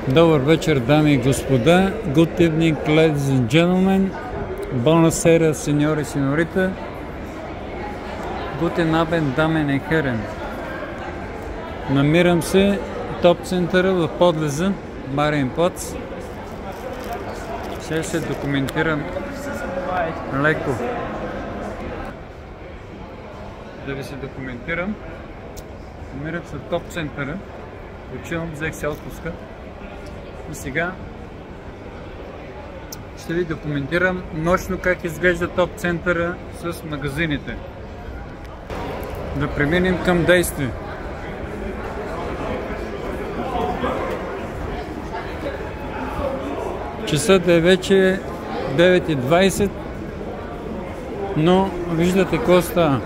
Добър вечер, дами и господа. Good evening, ladies and gentlemen. Buonasera, signori e signorita. Guten Abend, Damen и Herren. Намирам се в топ центъра в подлеза Мариенплац. Сега ще документирам леко. Да ви се документирам. Намирам се в топ центъра. Почивам, взех се отпуска. И сега ще ви документирам нощно как изглежда топ центъра с магазините. Да преминем към действие. Часът е вече 9:20, но виждате какво става.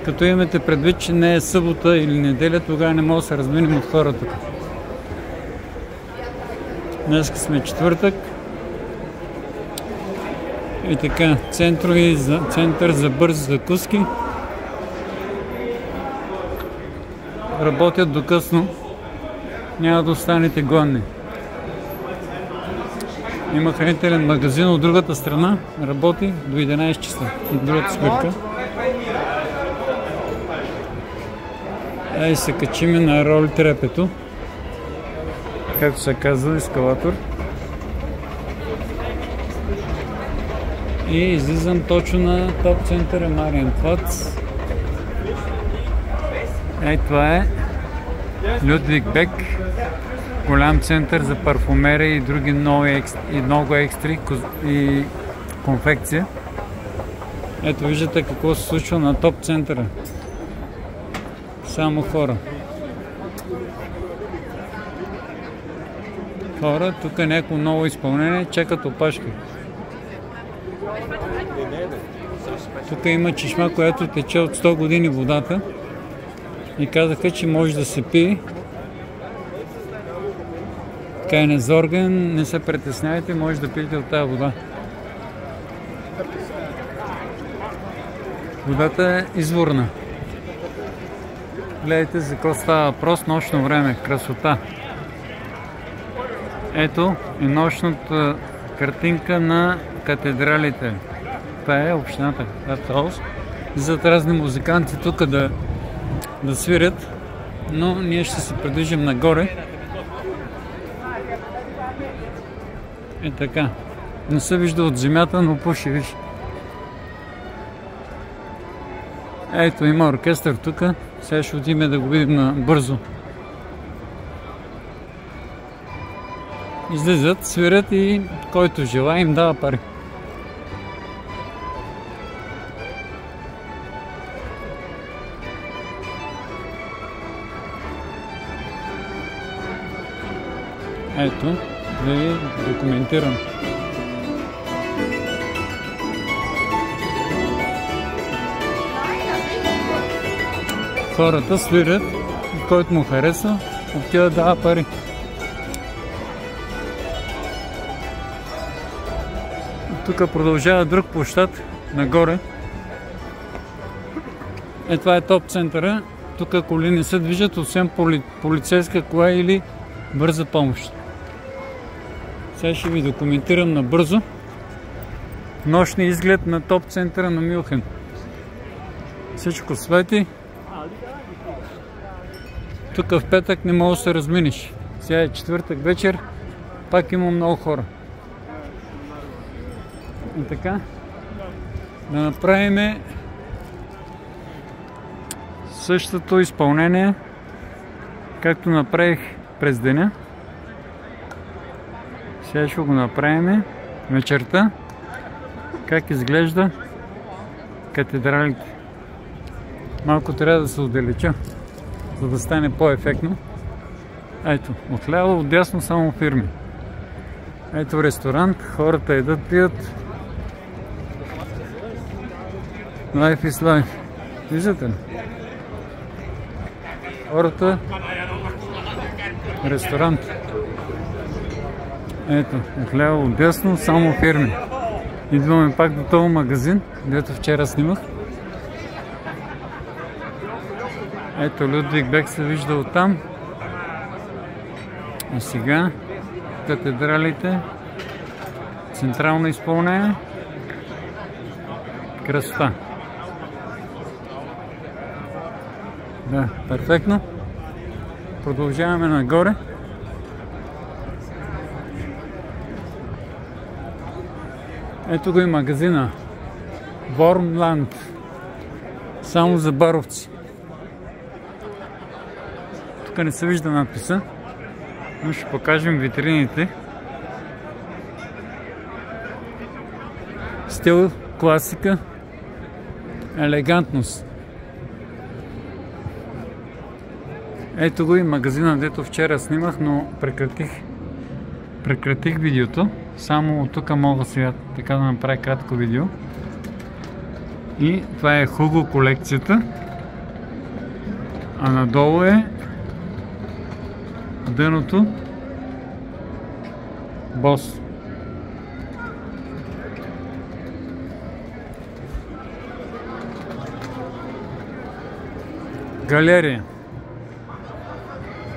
Като имате предвид, че не е събота или неделя, тогава не може да се разминем от хората. Днес сме четвъртък. И така, център за бързи закуски. Работят до късно. Няма да останете гладни. Има хранителен магазин от другата страна. Работи до 11 часа. От другата спирка. Ай се качиме на роли трепето. Както се казва, ескалатор. И излизам точно на топ центъра Мариенплац. Ей, това е Людвиг Бек. Голям център за парфумерия и други много екстри и конфекция. Ето виждате какво се случва на топ центъра. Само хора. Хора, тук е някакво ново изпълнение, чекат опашки. Тук има чешма, която тече от 100 години водата. И казаха, че може да се пие. Така е незорген, не се притеснявайте, може да пиете от тази вода. Водата е изворна. Гледайте за какво става въпрос, нощно време, красота. Ето и нощната картинка на катедралите. Това е общината. Излизат разни музиканти тук да свирят, но ние ще се придвижим нагоре. И така. Не се вижда от земята, но пуши, виж. Ето има оркестър тук. Сега ще отидем да го видим набързо. Излизат, свирят и който желае им дава пари. Ето, да ви документирам. Хората свирят и който му харесва, отива да дава пари. Тук продължава друг площад нагоре. Това е топ центъра. Тук коли не се движат, освен полицейска кола или бърза помощ. Сега ще ви документирам набързо нощния изглед на топ центъра на Мюнхен. Всичко свети. Тук в петък не мога да се разминеш. Сега е четвъртък вечер, пак има много хора. И така, да направим същото изпълнение, както направих през деня. Сега ще го направим вечерта, как изглежда катедралите. Малко трябва да се отдалеча, за да стане по-ефектно. Ето, отляво, отдясно само фирми. Ето ресторант, хората едат, пият. Life is life. Виждате ли? Хората, ресторант. Ето, отляво, отдясно, само фирми. Идваме пак до този магазин, където вчера снимах. Ето Людвиг Бек се вижда оттам. И сега катедралите, централно изпълнение, красота. Да, перфектно. Продължаваме нагоре. Ето го и магазина Вормланд. Само за баровци. Тук не се вижда надписа, но ще покажем витрините. Стил, класика, елегантност. Ето го и магазина, дето вчера снимах, но прекратих видеото. Само от тук мога сега така да направя кратко видео. И това е Hugo колекцията. А надолу е дъното Boss. Галерия.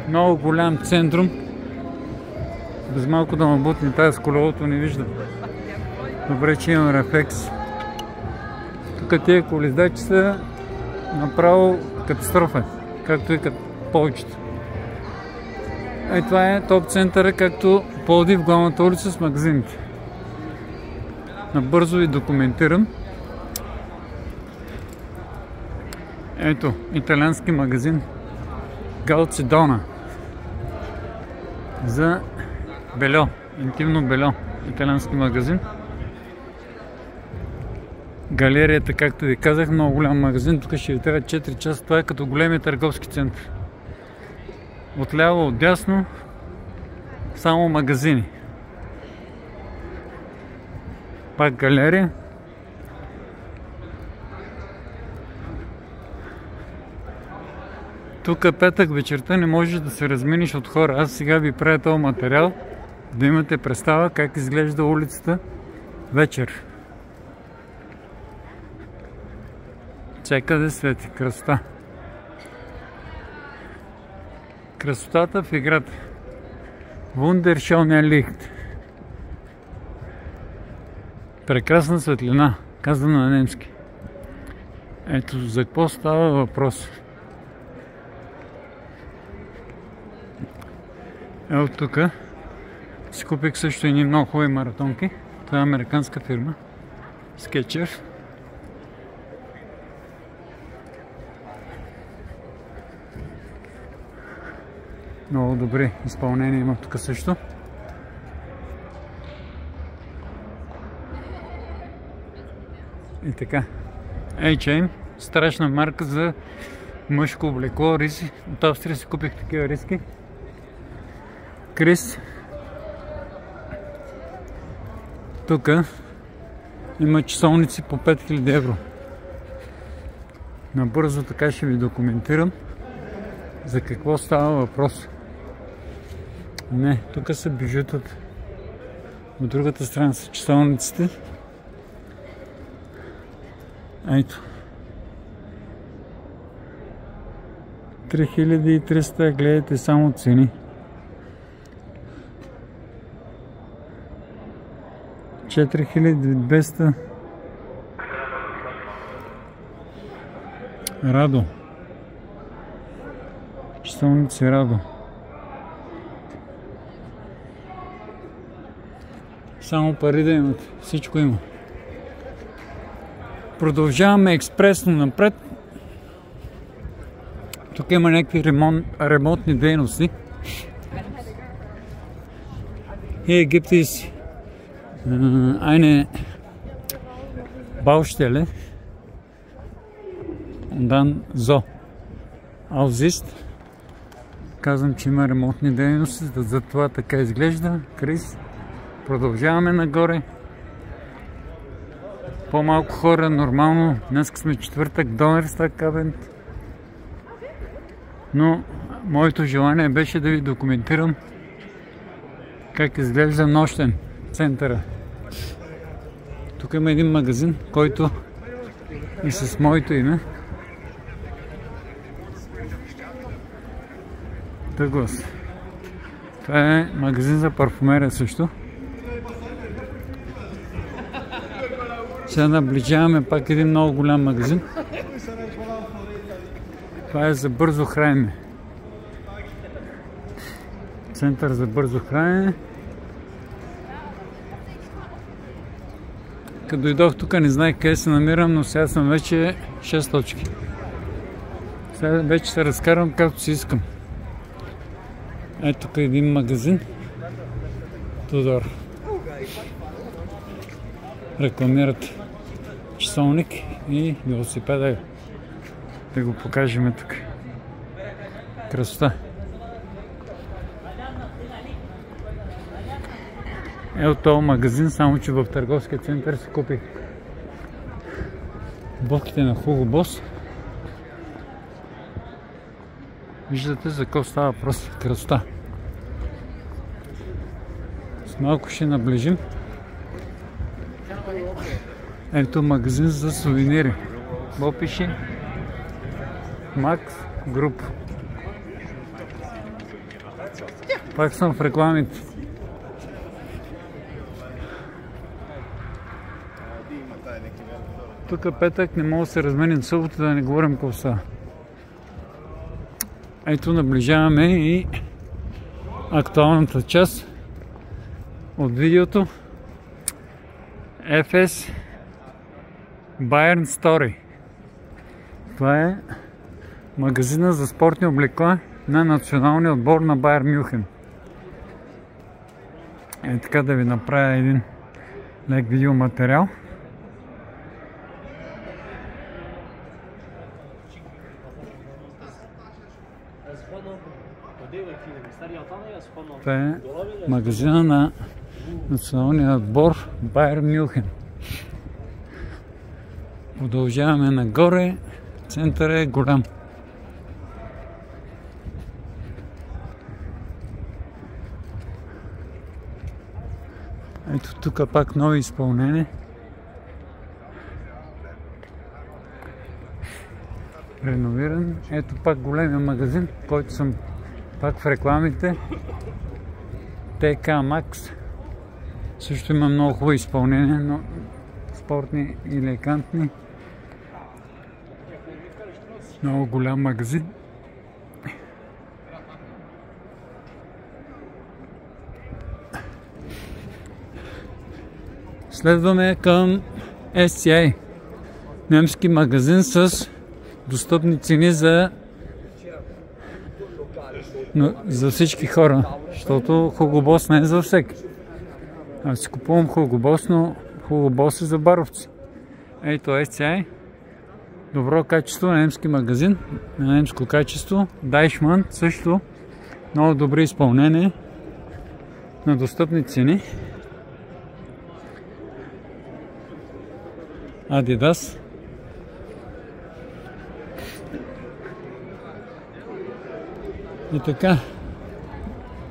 Много голям центрум. Без малко да ме бутне тази с колелото не виждам. Добре, че имам рефлекс. Тук тия колездачи са направо катастрофа, както и като повечето. И това е топ центъра, както Пловдив в главната улица с магазините. Набързо ви документирам. Ето, италиански магазин Галцидона за бельо, интимно бельо. Италиански магазин. Галерията, както ви казах, много голям магазин. Тук ще ви трябва 4 часа. Това е като големия търговски център. Отляво, отдясно само магазини. Пак галерия. Тук петък вечерта не можеш да се разминиш от хора. Аз сега ви правя този материал, да имате представа как изглежда улицата вечер. Всекъде свети. Красота. Красотата в играта. Wunderschöne Licht. Прекрасна светлина, казано на немски. Ето за какво става въпрос. Ето тук си купих също едни много хубави маратонки. Това е американска фирма. Skechers. Много добри изпълнения има тук също. И така. H&M, страшна марка за мъжко облекло, риси. От Австрия си купих такива риски. Крис. Тук има часовници по 5000 евро. Набързо така ще ви документирам за какво става въпрос. Не, тук са бижутата. От другата страна са часовниците. Ето. 3300, гледайте само цени. 4200. Радо. Часовници Радо. Само пари да имате. Всичко има. Продължаваме експресно напред. Тук има някакви ремонтни дейности. Hier gibt es eine Baustelle und dann so Aussicht. Казвам, че има ремонтни дейности, за това така изглежда. Крис. Продължаваме нагоре. По-малко хора, нормално. Днес сме четвъртък, Donnerstag Abend. Но моето желание беше да ви документирам как изглежда нощен центъра. Тук има един магазин, който и с моето име. Douglas. Това е магазин за парфумерия също. Сега наближаваме пак един много голям магазин. Това е за бързо хранене. Център за бързо хранене. Като дойдох тук, не знаех къде се намирам, но сега съм вече 6 точки. Сега вече се разкарвам както си искам. Ето тук е един магазин. Tudor. Рекламират часовник и велосипеда. Да го покажем тук. Красота. Ето този магазин, само че в търговския център си купих обувките на Hugo Boss. Виждате за какво става въпрос. Красота. С малко ще наближим. Ето магазин за сувенири. Какво пише? Max Group. Пак съм в рекламите. Тук петък не мога да се разменим събота, да не говорим какво става. Ето наближаваме и актуалната част от видеото. FS Bayern Story. Това е магазина за спортни облекла на националния отбор на Байер Мюнхен. Е така да ви направя един лек видеоматериал. Това е магазина на националния отбор Байер Мюнхен. Продължаваме нагоре. Центърът е голям. Ето тук пак нови изпълнения. Реновиран. Ето пак големия магазин, който съм пак в рекламите. TK Maxx. Също има много хубави изпълнения, но спортни и елегантни. Много голям магазин. Следваме към SCA. Немски магазин с достъпни цени за всички хора. Защото Hugo Boss не е за всеки. Аз си купувам Hugo Boss, но Hugo Boss е за баровци. Ето SCA. Добро качество на немски магазин. На немско качество. Deichmann също. Много добри изпълнения. На достъпни цени. Adidas. И така.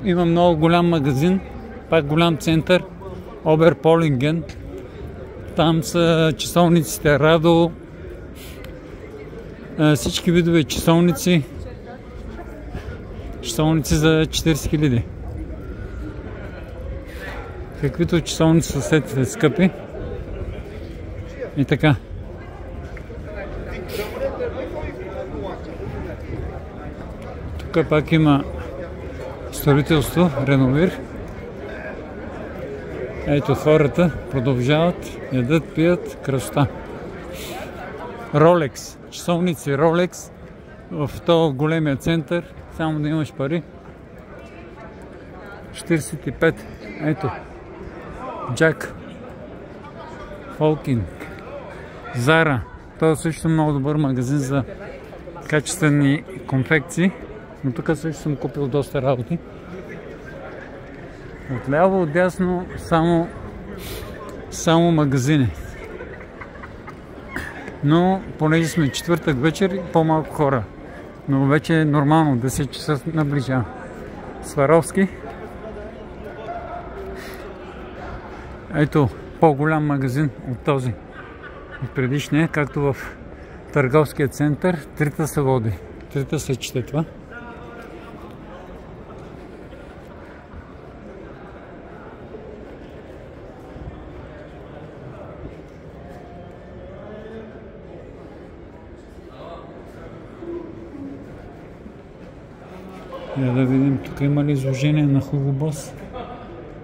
Има много голям магазин. Пак голям център. Оберполинген. Там са часовниците Радо. Всички видове часовници. Часовници за 40 000. Каквито часовници са сетите скъпи. И така. Тук пак има строителство, реновир. Ето хората продължават, ядат, пият, красота. Rolex, часовници Rolex в този големия център, само да имаш пари. 45, ето. Джак. Фолкинг. Зара. Това е също много добър магазин за качествени конфекции. Но тук също съм купил доста работи. Отляво, отдясно само магазини. Но понеже сме четвъртък вечер, по-малко хора. Но вече е нормално, 10 часа наближава. Сваровски. Ето по-голям магазин от този. От предишния, както в търговския център. Трита се води. Трита се чете това. Я да видим тук има ли изложение на Hugo Boss.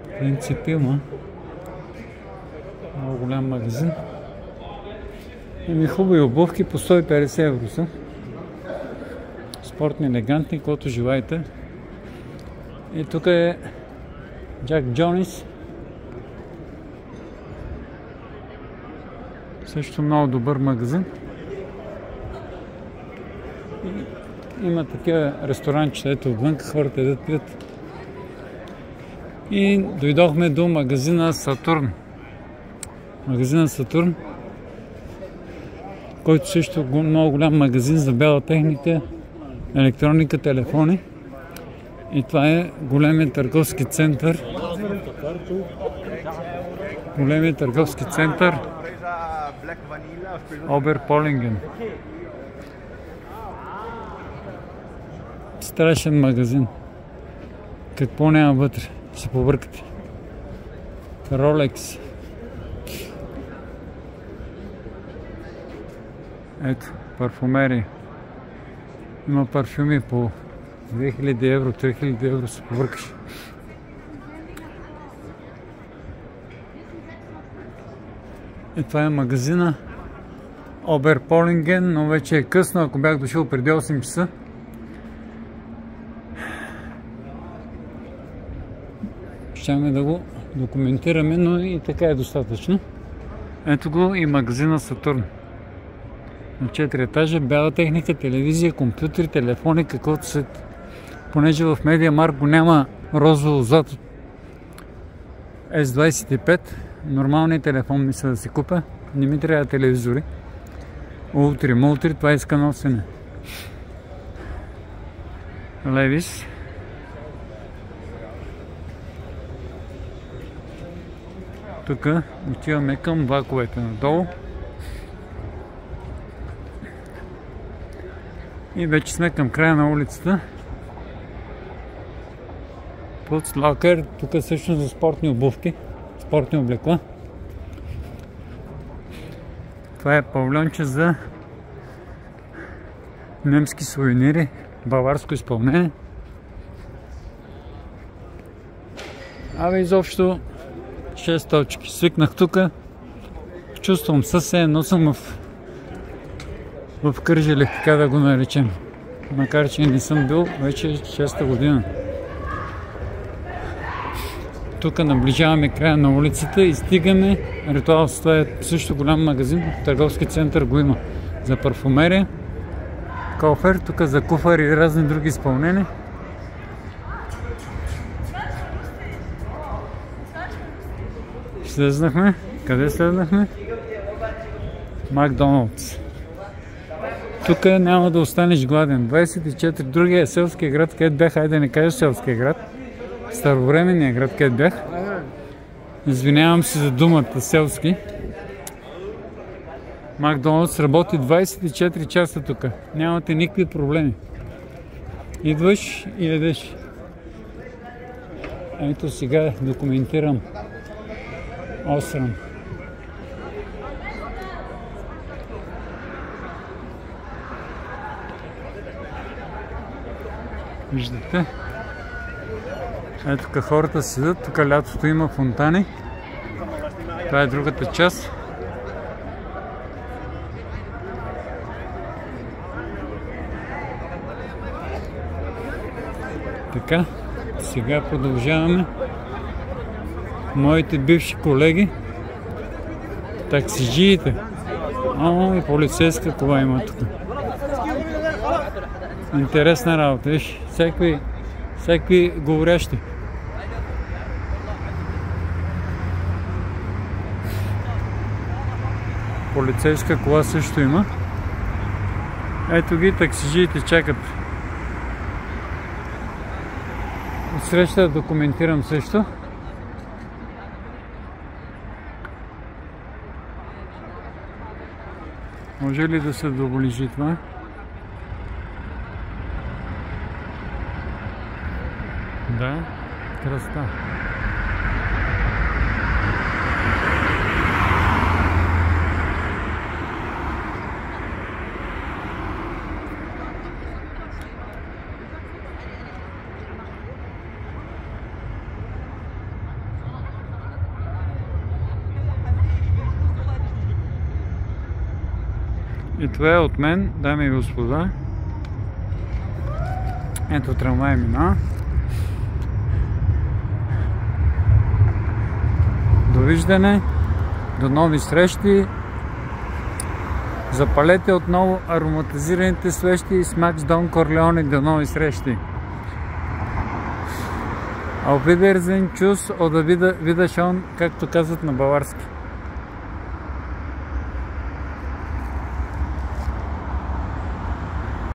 В принцип има. Много голям магазин. Ими хубави обувки по 150 евро са. Спортни, елегантни, който желаете. И тук е Jack Jones. Също много добър магазин. Има такива ресторанчета, ето отвън, хората едат, пият. И дойдохме до магазина Сатурн. Магазина Сатурн, който също е много голям магазин за бяла техника, електроника, телефони. И това е големият търговски център. Големият търговски център Оберполинген. Страшен магазин. Какво няма вътре? Се побъркате. Rolex. Ето, парфумерия. Има парфюми по 2000 евро, 3000 евро се побъркаш. И това е магазина Оберполинген, но вече е късно, ако бях дошъл преди 8 часа. Щяме да го документираме, но и така е достатъчно. Ето го и магазина Сатурн. На 4 етажа, бяла техника, телевизия, компютри, телефони, каквото се... Понеже в MediaMarkt го няма розово злато S25, нормалният телефон мисля да си купя, не ми трябва телевизори. Мултри, това иска носене. Левис. Тук отиваме към влаковете надолу. И вече сме към края на улицата. Под Лакър, тук е също за спортни обувки, спортни облекла. Това е павилионче за немски сувенири, баварско изпълнение. Абе изобщо 6 точки. Свикнах тук, чувствам се едно съм в Кърджали, така да го наречем. Макар че не съм бил вече 6-та година. Тук наближаваме края на улицата и стигаме. Ритуалс, това е също голям магазин, търговски център го има за парфумерия, кофер, тук за куфар и разни други изпълнения. Слезнахме. Къде слезнахме? Макдоналдс. Тук няма да останеш гладен. 24. Другия е селския град, където бях. Айде да не кажа селския град. Старовременния град, където бях. Извинявам се за думата селски. Макдоналдс работи 24 часа тук. Нямате никакви проблеми. Идваш и ядеш. Ето сега документирам. Осрам. Виждате? Ето тук хората седат, тук лятото има фонтани. Това е другата част. Така, сега продължаваме. Моите бивши колеги, таксиджиите. О, и полицейска кола има тук. Интересна работа, виж, всякакви говорящи. Полицейска кола също има. Ето ги, таксиджиите чакат. Отсреща да документирам също. Може ли да се доближи това? Да, красота. И това е от мен, дами и господа. Ето трамвай мина. Довиждане, до нови срещи. Запалете отново ароматизираните свещи с Макс Дон Корлеоне. До нови срещи. Auf Wiedersehen, tschüss oder wieder schon, както казват на баварски.